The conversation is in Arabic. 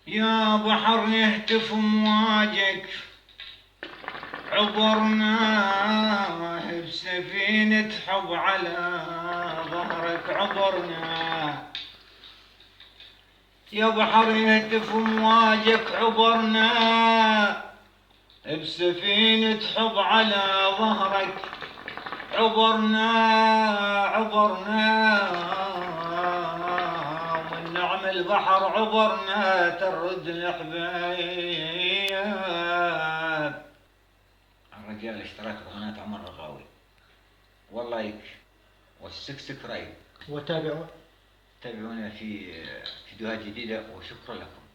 يا بحر يهتف مواجك عبرنا بسفينة حب على ظهرك عبرنا. يا بحر يهتف مواجك عبرنا بسفينة حب على ظهرك عبرنا عبرنا من نعم البحر عبرنا ترد الحبايب. الرجال اشترك بقناة عمر الرغاوي والله يكفي والسكسك رايق. وتابعوا تابعونا في فيديوهات جديدة وشكرا لكم.